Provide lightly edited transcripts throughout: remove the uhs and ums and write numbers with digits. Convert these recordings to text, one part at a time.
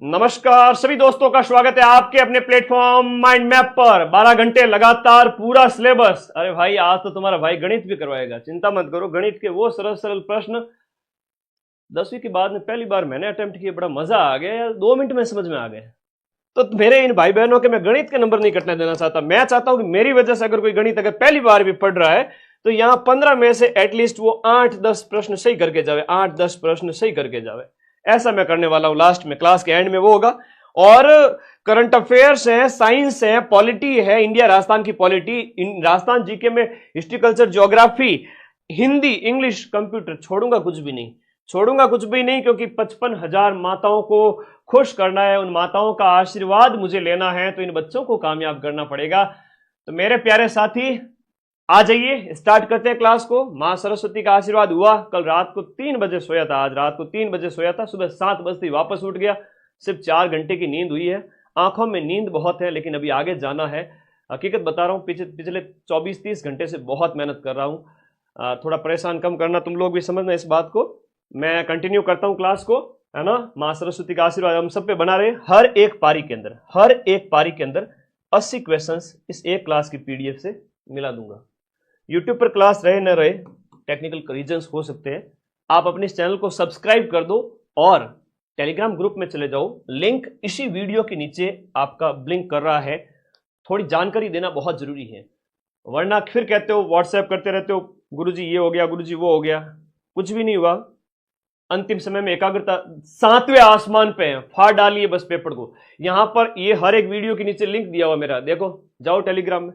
नमस्कार सभी दोस्तों का स्वागत है आपके अपने प्लेटफॉर्म माइंड मैप पर। 12 घंटे लगातार पूरा सिलेबस। अरे भाई आज तो तुम्हारा भाई गणित भी करवाएगा, चिंता मत करो। गणित के वो सरल सरल प्रश्न 10वीं के बाद में पहली बार मैंने अटेम्प्ट किया, बड़ा मजा आ गया यार, 2 मिनट में समझ में आ गए। तो मेरे इन भाई बहनों के मैं गणित के नंबर नहीं कटने देना चाहता। मैं चाहता हूं कि मेरी वजह से अगर कोई गणित अगर पहली बार भी पढ़ रहा है तो यहां 15 में से एटलीस्ट वो 8-10 प्रश्न सही करके जावे, 8-10 प्रश्न सही करके जावे। ऐसा मैं करने वाला हूं। लास्ट में क्लास के एंड में वो होगा। और करंट अफेयर्स है, साइंस है, पॉलिटी है, इंडिया राजस्थान की पॉलिटी, राजस्थान जीके में history culture geography, Hindi, English, computer, छोड़ूंगा कुछ भी नहीं, छोड़ूंगा कुछ भी नहीं, क्योंकि 55,000 माताओं को खुश करना है, उन माताओं का आशीर्वाद मुझे लेना है, तो इन बच्चों को कामयाब करना पड़ेगा। तो मेरे प्यारे साथी आ जाइए, स्टार्ट करते हैं क्लास को। मां सरस्वती का आशीर्वाद हुआ। कल रात को 3 बजे सोया था, आज रात को 3 बजे सोया था, सुबह 7 बजते ही वापस उठ गया। सिर्फ 4 घंटे की नींद हुई है, आंखों में नींद बहुत है, लेकिन अभी आगे जाना है। हकीकत बता रहा हूँ, पिछले 24-30 घंटे से बहुत मेहनत कर रहा हूँ। थोड़ा परेशान कम करना, तुम लोग भी समझना इस बात को। मैं कंटिन्यू करता हूँ क्लास को, है ना। मां सरस्वती का आशीर्वाद हम सब पे बना रहे। हर एक पारी के अंदर 80 क्वेश्चंस इस एक क्लास की पीडीएफ से मिला दूंगा। यूट्यूब पर क्लास रहे न रहे, टेक्निकल रीजंस हो सकते हैं। आप अपने इस चैनल को सब्सक्राइब कर दो और टेलीग्राम ग्रुप में चले जाओ। लिंक इसी वीडियो के नीचे आपका ब्लिंक कर रहा है। थोड़ी जानकारी देना बहुत जरूरी है, वरना फिर कहते हो, व्हाट्सएप करते रहते हो, गुरुजी ये हो गया, गुरुजी वो हो गया। कुछ भी नहीं हुआ। अंतिम समय में एकाग्रता 7वें आसमान पे है, फाड़ डालिए बस पेपर को। यहां पर ये हर एक वीडियो के नीचे लिंक दिया हुआ मेरा, देखो, जाओ टेलीग्राम में,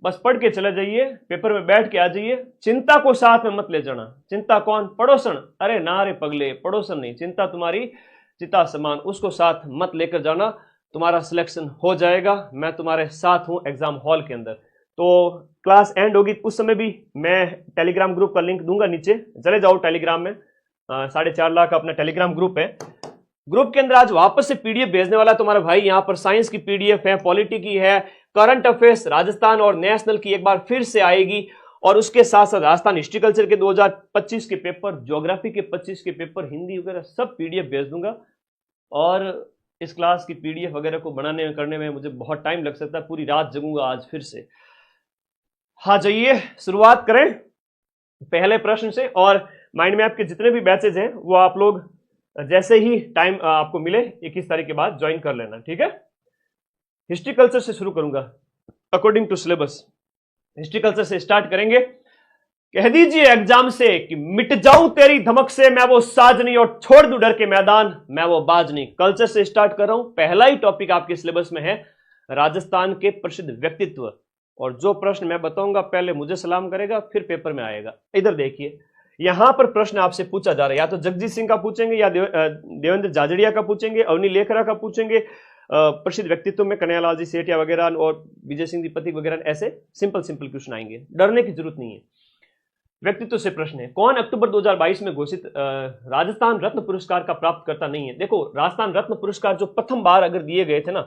बस पढ़ के चले जाइए, पेपर में बैठ के आ जाइए। चिंता को साथ में मत ले जाना। चिंता कौन? पड़ोसन। अरे ना रे पगले, पड़ोसन नहीं, चिंता तुम्हारी चिता समान, उसको साथ मत लेकर जाना। तुम्हारा सिलेक्शन हो जाएगा, मैं तुम्हारे साथ हूं एग्जाम हॉल के अंदर। तो क्लास एंड होगी उस समय भी मैं टेलीग्राम ग्रुप का लिंक दूंगा नीचे, चले जाओ टेलीग्राम में। 4.5 लाख अपना टेलीग्राम ग्रुप है। ग्रुप के अंदर आज वापस से पीडीएफ भेजने वाला तुम्हारा भाई। यहां पर साइंस की पीडीएफ है, पॉलिटी की है, करंट अफेयर्स राजस्थान और नेशनल की एक बार फिर से आएगी, और उसके साथ साथ राजस्थान हिस्ट्री कल्चर के 2025 के पेपर, ज्योग्राफी के 25 के पेपर, हिंदी वगैरह सब पीडीएफ भेज दूंगा। और इस क्लास की पीडीएफ वगैरह को बनाने में करने में मुझे बहुत टाइम लग सकता है, पूरी रात जगूंगा आज फिर से। हाँ जाइए, शुरुआत करें पहले प्रश्न से। और माइंड मैप के जितने भी बैचेज हैं वो आप लोग जैसे ही टाइम आपको मिले 21 तारीख के बाद ज्वाइन कर लेना, ठीक है। हिस्ट्री कल्चर से शुरू करूंगा according to syllabus. History culture से स्टार्ट करेंगे। कह दीजिए एग्जाम से कि मिट जाऊं तेरी धमक से मैं वो साजनी, और छोड़ दूं डर के मैदान मैं वो बाजनी। कल्चर से स्टार्ट कर रहा हूं। पहला ही टॉपिक आपके सिलेबस में है राजस्थान के प्रसिद्ध व्यक्तित्व। और जो प्रश्न मैं बताऊंगा पहले मुझे सलाम करेगा, फिर पेपर में आएगा। इधर देखिए, यहां पर प्रश्न आपसे पूछा जा रहा है, या तो जगजीत सिंह का पूछेंगे, या देवेंद्र झाझड़िया का पूछेंगे, अवनी लेखरा का पूछेंगे। प्रसिद्ध व्यक्तित्व में कन्हैयालाल जी सेठिया वगैरह और विजय सिंह जी पथिक वगैरह, ऐसे सिंपल क्वेश्चन आएंगे, डरने की जरूरत नहीं है। व्यक्तित्व से प्रश्न है, कौन अक्टूबर 2022 में घोषित राजस्थान रत्न पुरस्कार का प्राप्त करता नहीं है। देखो, राजस्थान रत्न पुरस्कार जो प्रथम बार अगर दिए गए थे ना,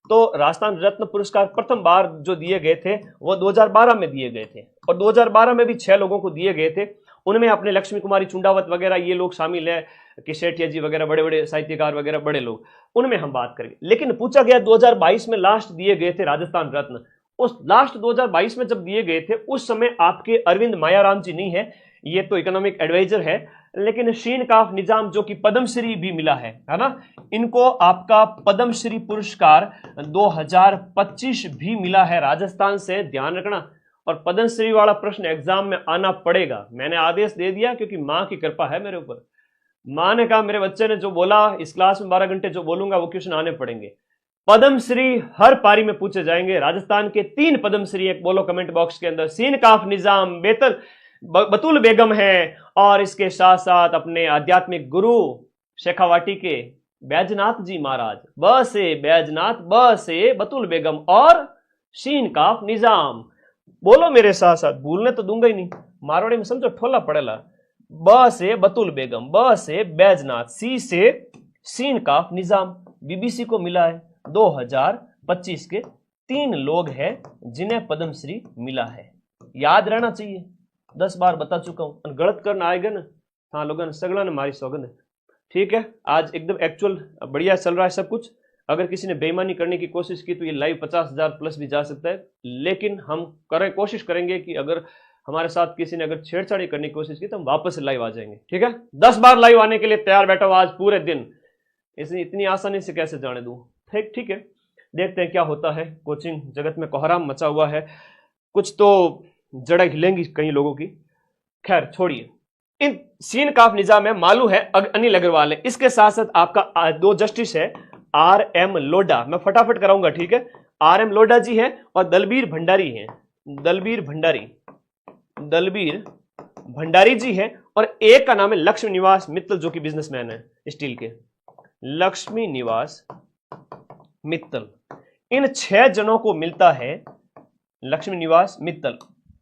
तो राजस्थान रत्न पुरस्कार प्रथम बार जो दिए गए थे वो 2012 में दिए गए थे, और 2012 में भी 6 लोगों को दिए गए थे। उनमें अपने लक्ष्मी कुमारी चुंडावत वगैरह ये लोग शामिल है, कि सेठिया जी वगैरह, बड़े बड़े साहित्यकार वगैरह, बड़े लोग, उनमें हम बात करेंगे। लेकिन पूछा गया 2022 में लास्ट दिए गए थे राजस्थान रत्न। उस लास्ट 2022 में जब दिए गए थे उस समय आपके अरविंद मायाराम जी नहीं है, ये तो इकोनॉमिक एडवाइजर है, लेकिन शीन काफ निजाम जो कि पद्मश्री भी मिला है ना, इनको आपका पद्मश्री पुरस्कार 2025 भी मिला है राजस्थान से, ध्यान रखना। और पद्मश्री वाला प्रश्न एग्जाम में आना पड़ेगा, मैंने आदेश दे दिया, क्योंकि मां की कृपा है मेरे ऊपर। मां ने कहा मेरे बच्चे ने जो बोला, इस क्लास में 12 घंटे जो बोलूंगा वो क्वेश्चन आने पड़ेंगे। पद्मश्री हर पारी में पूछे जाएंगे। राजस्थान के 3 पद्मश्री, एक बोलो कमेंट बॉक्स के अंदर। सीन काफ निजाम, बतुल बेगम है, और इसके साथ साथ अपने आध्यात्मिक गुरु शेखावाटी के बैजनाथ जी महाराज। ब से बैजनाथ, ब से बतुल बेगम और सीन काफ निजाम। बोलो मेरे साथ साथ, भूलने तो दूंगा ही नहीं, मारवाड़ी में समझो ठोला पड़ेला। ब से बतुल बेगम, ब से बैजनाथ, सी से सीन काफ निजाम। बीबीसी को मिला है 2025 के। 3 लोग हैं जिन्हें पद्मश्री मिला है, याद रहना चाहिए। 10 बार बता चुका हूं, गलत करना आएगा ना, हाँ लोगों ने सगड़ा ने मारी सौगंध। ठीक है, आज एकदम एक्चुअल बढ़िया चल रहा है सब कुछ। अगर किसी ने बेईमानी करने की कोशिश की तो ये लाइव 50,000 प्लस भी जा सकता है, लेकिन हम कोशिश करेंगे कि अगर हमारे साथ किसी ने अगर छेड़छाड़ी करने की कोशिश की तो हम वापस से लाइव आ जाएंगे। ठीक है, 10 बार लाइव आने के लिए तैयार बैठा हुआ आज पूरे दिन, इसलिए इतनी आसानी से कैसे जाने दूं। ठीक है, देखते हैं क्या होता है। कोचिंग जगत में कोहराम मचा हुआ है, कुछ तो जड़ें हिलेंगी कई लोगों की। खैर छोड़िए, इन सीन काफ निजाम है, मालू है अनिल अग्रवाल है, इसके साथ साथ आपका 2 जस्टिस है RM लोढ़ा, मैं फटाफट कराऊंगा। ठीक है, RM लोढ़ा जी है और दलबीर भंडारी है, दलबीर भंडारी जी है, और एक का नाम है लक्ष्मी निवास मित्तल जो कि बिजनेसमैन है स्टील के, लक्ष्मी निवास मित्तल। इन 6 जनों को मिलता है लक्ष्मी निवास मित्तल।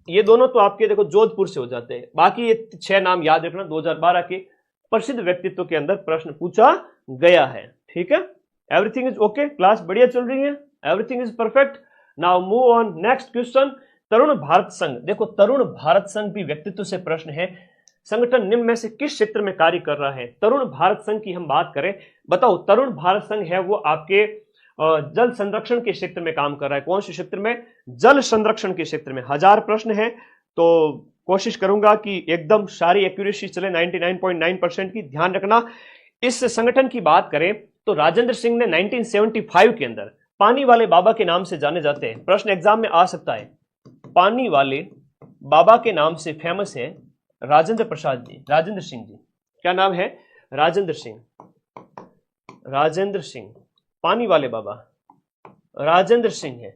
ये दोनों तो आपके देखो जोधपुर से हो जाते हैं, बाकी ये 6 नाम याद रखना, 2012 के प्रसिद्ध व्यक्तित्व के अंदर प्रश्न पूछा गया है। ठीक है, एवरीथिंग इज ओके, क्लास बढ़िया चल रही है, everything is perfect. Now move on next question. Tarun Bharat Sangh, देखो तरुण भारत संघ भी व्यक्तित्व से प्रश्न है। संगठन निम्न में से किस क्षेत्र में कार्य कर रहा है? तरुण भारत संघ की हम बात करें, बताओ तरुण भारत संघ है वो आपके जल संरक्षण के क्षेत्र में काम कर रहा है। कौन से क्षेत्र में? जल संरक्षण के क्षेत्र में। 1000 प्रश्न है तो कोशिश करूंगा कि एकदम सारी एक्यूरेसी चले, 99.9% की। ध्यान रखना, इस संगठन की बात करें तो राजेंद्र सिंह ने 1975 के अंदर पानी वाले बाबा के नाम से जाने जाते हैं। प्रश्न एग्जाम में आ सकता है, पानी वाले बाबा के नाम से फेमस है राजेंद्र प्रसाद जी, राजेंद्र सिंह जी। क्या नाम है? राजेंद्र सिंह, राजेंद्र सिंह, पानी वाले बाबा राजेंद्र सिंह है।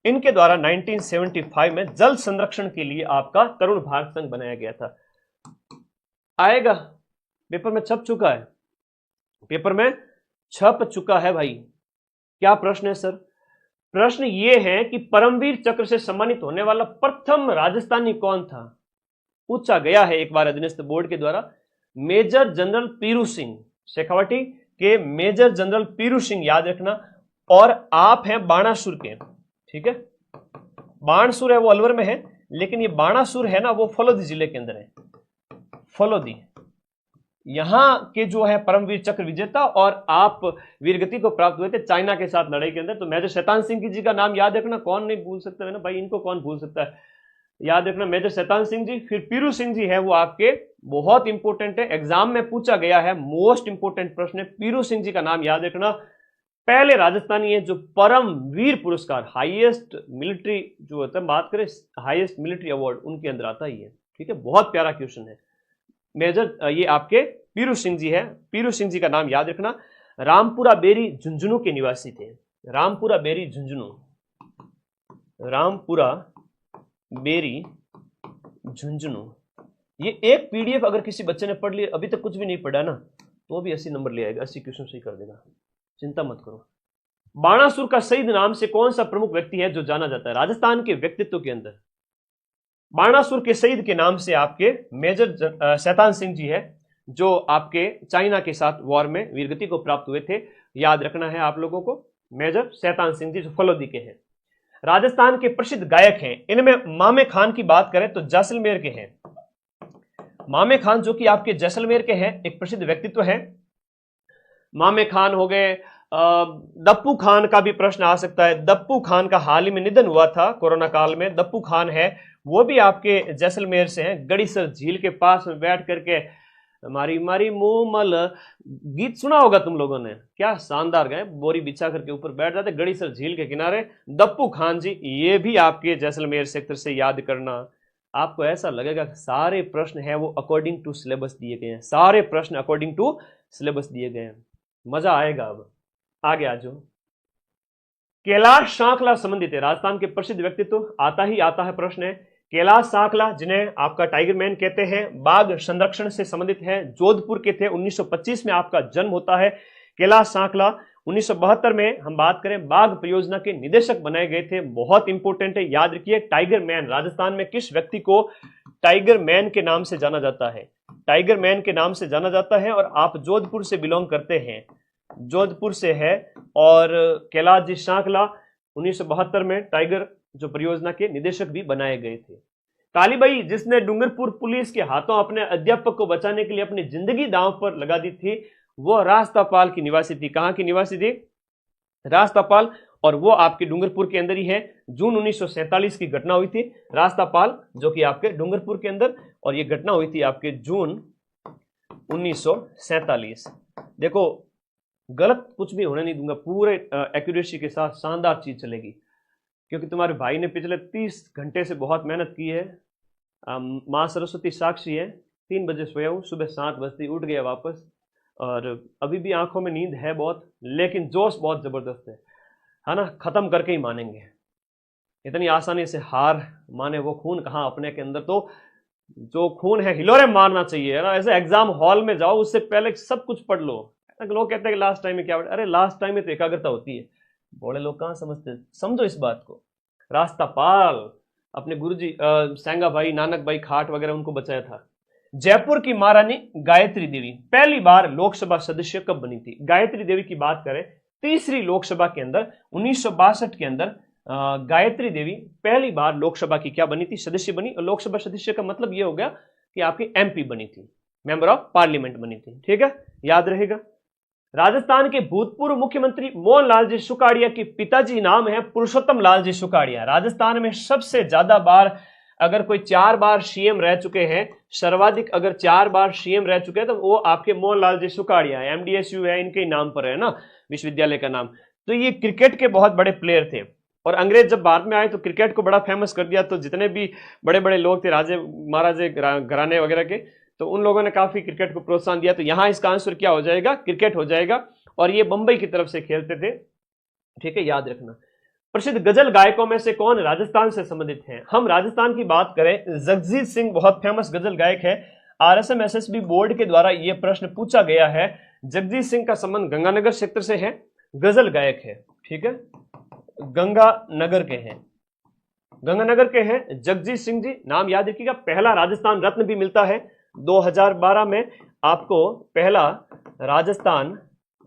इनके द्वारा 1975 में जल संरक्षण के लिए आपका तरुण भारत संघ बनाया गया था। आएगा, पेपर में छप चुका है, पेपर में छप चुका है भाई। क्या प्रश्न है सर? प्रश्न ये है कि परमवीर चक्र से सम्मानित होने वाला प्रथम राजस्थानी कौन था? पूछा गया है एक बार अधीनस्थ बोर्ड के द्वारा। मेजर जनरल पीरू सिंह, शेखावटी के मेजर जनरल पीरू सिंह, याद रखना। और आप हैं बाणासुर के, ठीक है, बाणसुर है वो अलवर में है, लेकिन ये बाणासुर है ना वो फलोदी जिले के अंदर है, फलोदी। यहां के जो है परमवीर चक्र विजेता और आप वीरगति को प्राप्त हुए थे चाइना के साथ लड़ाई के अंदर। तो मेजर शैतान सिंह जी का नाम याद रखना, कौन नहीं भूल सकता है ना भाई, इनको कौन भूल सकता है, याद रखना मेजर शैतान सिंह जी। फिर पीरू सिंह जी है वो आपके बहुत इंपॉर्टेंट है, एग्जाम में पूछा गया है, मोस्ट इंपॉर्टेंट प्रश्न है। पीरू सिंह जी का नाम याद रखना, पहले राजस्थानी है जो परमवीर पुरस्कार, हाईएस्ट मिलिट्री जो होता है, बात करें हाईएस्ट मिलिट्री अवार्ड, उनके अंदर आता ही है। ठीक है, बहुत प्यारा क्वेश्चन है। मेजर ये आपके पीरू सिंह जी है, पीरू सिंह जी का नाम याद रखना। रामपुरा बेरी झुंझुनू के निवासी थे, रामपुरा बेरी झुंझुनू, रामपुरा बेरी झुंझुनू। ये एक पीडीएफ अगर किसी बच्चे ने पढ़ लिया, अभी तक कुछ भी नहीं पढ़ा ना, तो भी 80 नंबर ले आएगा, 80 क्वेश्चन सही कर देगा, चिंता मत करो। बाणासुर का शहीद नाम से कौन सा प्रमुख व्यक्ति है जो जाना जाता है राजस्थान के व्यक्तित्व के अंदर? बाणासुर के शहीद के नाम से आपके मेजर शैतान सिंह जी है, जो आपके चाइना के साथ वॉर में वीरगति को प्राप्त हुए थे। याद रखना है आप लोगों को, मेजर शैतान सिंह जी जो फलोदी के हैं। राजस्थान के प्रसिद्ध गायक हैं, इनमें मामे खान की बात करें तो जैसलमेर के हैं। मामे खान जो कि आपके जैसलमेर के हैं, एक प्रसिद्ध व्यक्तित्व है। मामे खान हो गए। दप्पू खान का भी प्रश्न आ सकता है, दप्पू खान का हाल ही में निधन हुआ था कोरोना काल में, दप्पू खान है, वो भी आपके जैसलमेर से हैं। गड़ीसर झील के पास में बैठ करके मारी मारी मुंह मल, गीत सुना होगा तुम लोगों ने, क्या शानदार गाए, बोरी बिछा करके ऊपर बैठ जाते गड़ीसर झील के किनारे। दप्पू खान जी, ये भी आपके जैसलमेर सेक्टर से, याद करना। आपको ऐसा लगेगा सारे प्रश्न है वो अकॉर्डिंग टू सिलेबस दिए गए हैं, सारे प्रश्न अकॉर्डिंग टू सिलेबस दिए गए हैं, मजा आएगा। अब आगे आ जाओ। कैलाश सांखला संबंधित है, राजस्थान के प्रसिद्ध व्यक्तित्व, आता ही आता है प्रश्न है। कैलाश सांखला, जिन्हें आपका टाइगर मैन कहते हैं, बाघ संरक्षण से संबंधित है, जोधपुर के थे, 1925 में आपका जन्म होता है। कैलाश सांखला 1972 में हम बात करें बाघ परियोजना के निदेशक बनाए गए थे, बहुत इंपॉर्टेंट है, याद रखिए। टाइगर मैन, राजस्थान में किस व्यक्ति को टाइगर मैन के नाम से जाना जाता है? टाइगर मैन के नाम से जाना जाता है। और आप जोधपुर से बिलोंग करते हैं, जोधपुर से है। और कैलाश जी सांखला 1972 में टाइगर जो परियोजना के निदेशक भी बनाए गए थे। कालीबाई, जिसने डूंगरपुर पुलिस के हाथों अपने अध्यापक को बचाने के लिए अपनी जिंदगी दांव पर लगा दी थी, वो रास्तापाल की निवासी थी। कहां की निवासी थी? रास्तापाल। और वो आपके डूंगरपुर के अंदर ही है। जून 1947 की घटना हुई थी रास्तापाल, जो कि आपके डूंगरपुर के अंदर, और ये घटना हुई थी आपके जून 1947। देखो, गलत कुछ भी होने नहीं दूंगा, पूरे एक्यूरेसी के साथ शानदार चीज चलेगी, क्योंकि तुम्हारे भाई ने पिछले 30 घंटे से बहुत मेहनत की है। माँ सरस्वती साक्षी है, 3 बजे सोया हूँ, सुबह 7 बजते ही उठ गया वापस, और अभी भी आंखों में नींद है बहुत, लेकिन जोश बहुत जबरदस्त है ना। खत्म करके ही मानेंगे, इतनी आसानी से हार माने वो खून कहाँ अपने के अंदर। तो जो खून है हिलोरे मारना चाहिए, है ना। ऐसे एग्जाम हॉल में जाओ, उससे पहले सब कुछ पढ़ लो। लोग कहते हैं कि लास्ट टाइम में क्या पढ़ा, अरे लास्ट टाइम में तो एकाग्रता होती है। बड़े लोग कहाँ समझते, समझो इस बात को। रास्तापाल अपने गुरुजी सेंगा भाई, नानक भाई खाट वगैरह उनको बचाया था। जयपुर की महारानी गायत्री देवी पहली बार लोकसभा सदस्य कब बनी थी? गायत्री देवी की बात करें, तीसरी लोकसभा के अंदर 1962 के अंदर गायत्री देवी पहली बार लोकसभा की क्या बनी थी? सदस्य बनी। और लोकसभा सदस्य का मतलब यह हो गया कि आपकी एमपी बनी थी, मेंबर ऑफ पार्लियामेंट बनी थी। ठीक है, याद रहेगा। राजस्थान के भूतपूर्व मुख्यमंत्री मोहनलाल जी सुखाड़िया के पिताजी नाम है पुरुषोत्तम लाल जी सुखाड़िया। राजस्थान में सबसे ज्यादा बार अगर कोई 4 बार सीएम रह चुके हैं, सर्वाधिक अगर 4 बार सीएम रह चुके हैं, तो वो आपके मोहनलाल जी सुखाड़िया है। एमडीएसयू है, इनके नाम पर है ना विश्वविद्यालय का नाम। तो ये क्रिकेट के बहुत बड़े प्लेयर थे, और अंग्रेज जब बाद में आए तो क्रिकेट को बड़ा फेमस कर दिया। तो जितने भी बड़े बड़े लोग थे, राजे महाराजे घराने वगैरह के, तो उन लोगों ने काफी क्रिकेट को प्रोत्साहन दिया। तो यहां इसका आंसर क्या हो जाएगा? क्रिकेट हो जाएगा। और ये बंबई की तरफ से खेलते थे। ठीक है, याद रखना। प्रसिद्ध गजल गायकों में से कौन राजस्थान से संबंधित हैं? हम राजस्थान की बात करें, जगजीत सिंह बहुत फेमस गजल गायक है। आरएसएम एसएसबी बोर्ड के द्वारा यह प्रश्न पूछा गया है। जगजीत सिंह का संबंध गंगानगर क्षेत्र से है, गजल गायक है। ठीक है, गंगानगर के हैं, गंगानगर के हैं जगजीत सिंह जी, नाम याद रखिएगा। पहला राजस्थान रत्न भी मिलता है 2012 में, आपको पहला राजस्थान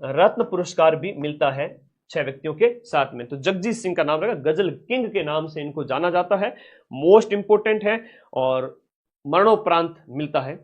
रत्न पुरस्कार भी मिलता है 6 व्यक्तियों के साथ में। तो जगजीत सिंह का नाम रहेगा, गजल किंग के नाम से इनको जाना जाता है, मोस्ट इंपोर्टेंट है और मरणोपरांत मिलता है।